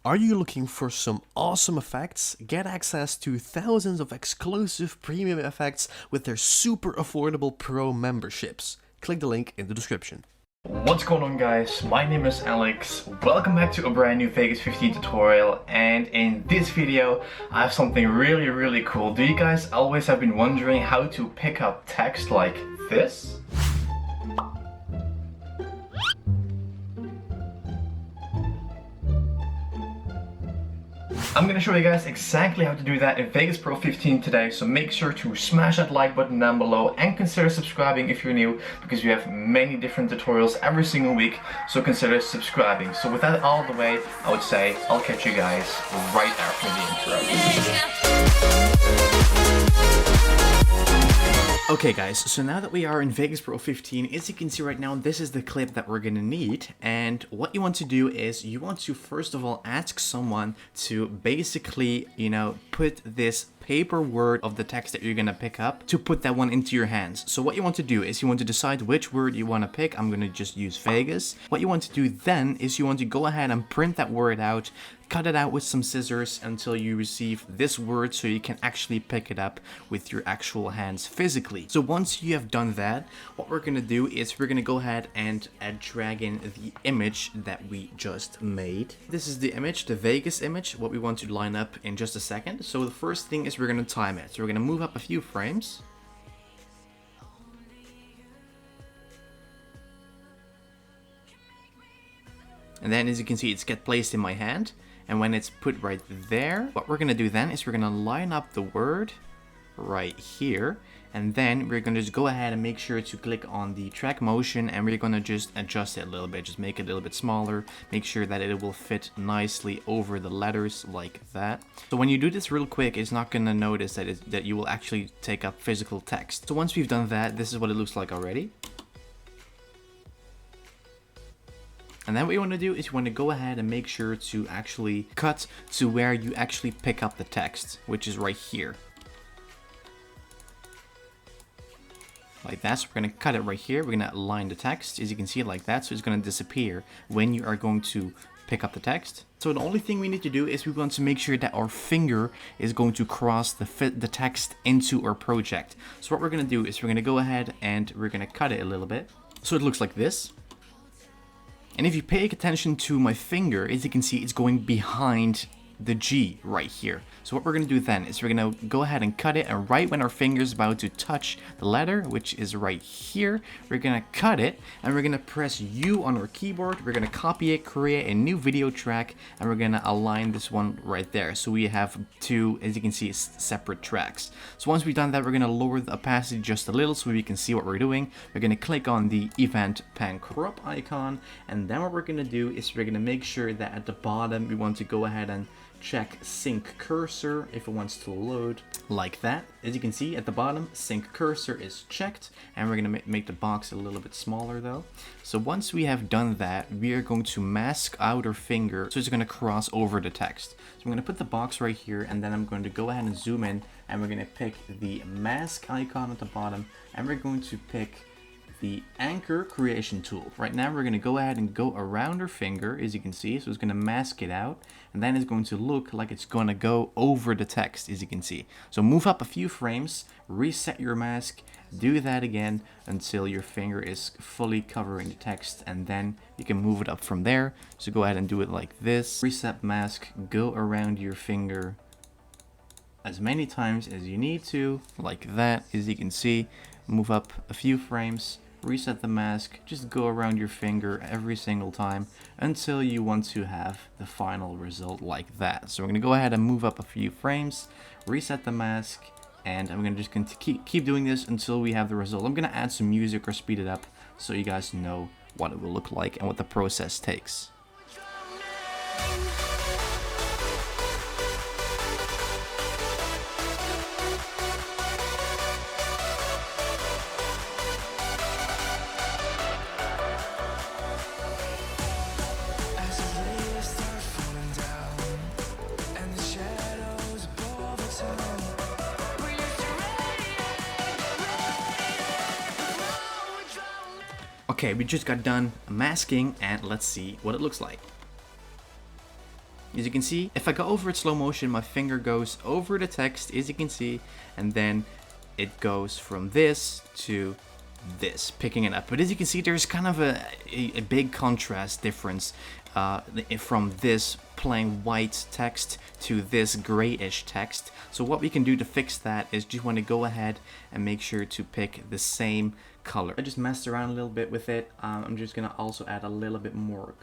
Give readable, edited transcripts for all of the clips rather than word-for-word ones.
Are you looking for some awesome effects? Get access to thousands of exclusive premium effects with their super affordable pro memberships. Click the link in the description. What's going on, guys? My name is Alex. Welcome back to a brand new Vegas 15 tutorial, and in this video I have something really cool. Do you guys always have been wondering how to pick up text like this? I'm gonna show you guys exactly how to do that in Vegas Pro 15 today, so make sure to smash that like button down below and consider subscribing if you're new, because we have many different tutorials every single week, so consider subscribing. So with that out of the way, I would say I'll catch you guys right after the intro. Okay guys, so now that we are in Vegas Pro 15, as you can see right now, this is the clip that we're gonna need. And what you want to do is you want to first of all ask someone to basically, put this paper word of the text that you're gonna pick up, to put that one into your hands. So what you want to do is you want to decide which word you want to pick. I'm gonna just use Vegas. What you want to do then is you want to go ahead and print that word out, cut it out with some scissors until you receive this word so you can actually pick it up with your actual hands physically. So once you have done that, what we're gonna do is we're gonna go ahead and drag in the image that we just made. This is the image, the Vegas image, what we want to line up in just a second. So the first thing is we're gonna time it. So we're gonna move up a few frames. And then as you can see, it's get placed in my hand. And when it's put right there, what we're gonna do then is we're gonna line up the word right here. And then we're gonna just go ahead and make sure to click on the track motion, and we're gonna just adjust it a little bit, just make it a little bit smaller, make sure that it will fit nicely over the letters like that. So when you do this real quick, it's not gonna notice that you will actually take up physical text. So once we've done that, this is what it looks like already. And then what you want to do is you want to go ahead and make sure to actually cut to where you actually pick up the text, which is right here. Like that. So we're going to cut it right here. We're going to align the text, as you can see, like that. So it's going to disappear when you are going to pick up the text. So the only thing we need to do is we want to make sure that our finger is going to cross the text into our project. So what we're going to do is we're going to go ahead and we're going to cut it a little bit. So it looks like this. And if you pay attention to my finger, as you can see, it's going behind the G right here. So what we're going to do then is we're going to go ahead and cut it, and right when our finger is about to touch the letter, which is right here, we're going to cut it, and we're going to press U on our keyboard. We're going to copy it, create a new video track, and we're going to align this one right there. So we have two, as you can see, separate tracks. So once we've done that, we're going to lower the opacity just a little so we can see what we're doing. We're going to click on the event pan crop icon, and then what we're going to do is we're going to make sure that at the bottom we want to go ahead and check sync cursor if it wants to load like that. As you can see at the bottom, sync cursor is checked, and we're going to make the box a little bit smaller though. So once we have done that, we are going to mask out our finger so it's going to cross over the text. So I'm going to put the box right here, and then I'm going to go ahead and zoom in, and we're going to pick the mask icon at the bottom, and we're going to pick the anchor creation tool. Right now we're going to go ahead and go around our finger, as you can see. So it's going to mask it out, and then it's going to look like it's going to go over the text, as you can see. So move up a few frames, reset your mask, do that again until your finger is fully covering the text, and then you can move it up from there. So go ahead and do it like this. Reset mask, go around your finger as many times as you need to, like that, as you can see. Move up a few frames, reset the mask, just go around your finger every single time until you want to have the final result like that. So we're going to go ahead and move up a few frames, reset the mask, and I'm going to just keep doing this until we have the result. I'm going to add some music or speed it up so you guys know what it will look like and what the process takes. Okay, we just got done masking, and let's see what it looks like. As you can see, if I go over it slow motion, my finger goes over the text, as you can see, and then it goes from this to this, picking it up. But as you can see, there's kind of a big contrast difference from this plain white text to this grayish text. So what we can do to fix that is just want to go ahead and make sure to pick the same color. I just messed around a little bit with it. I'm just gonna also add a little bit more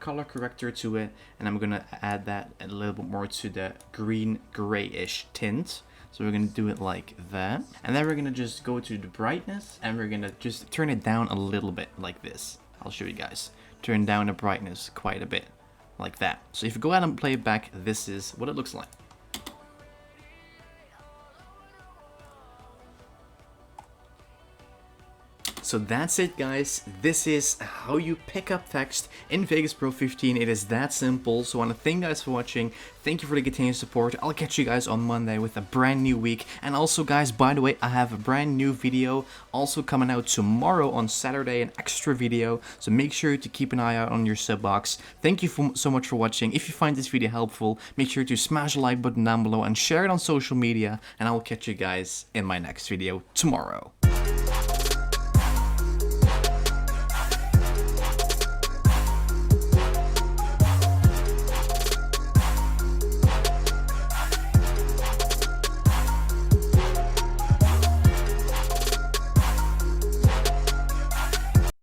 color corrector to it, and I'm gonna add that a little bit more to the green grayish tint. So we're gonna do it like that, and then we're gonna just go to the brightness, and we're gonna just turn it down a little bit like this. I'll show you guys. Turn down the brightness quite a bit like that. So if you go ahead and play it back, this is what it looks like. So that's it, guys. This is how you pick up text in Vegas Pro 15. It is that simple. So I want to thank you guys for watching. Thank you for the continued support. I'll catch you guys on Monday with a brand new week. And also, guys, by the way, I have a brand new video also coming out tomorrow on Saturday, an extra video. So make sure to keep an eye out on your sub box. Thank you so much for watching. If you find this video helpful, make sure to smash the like button down below and share it on social media. And I will catch you guys in my next video tomorrow.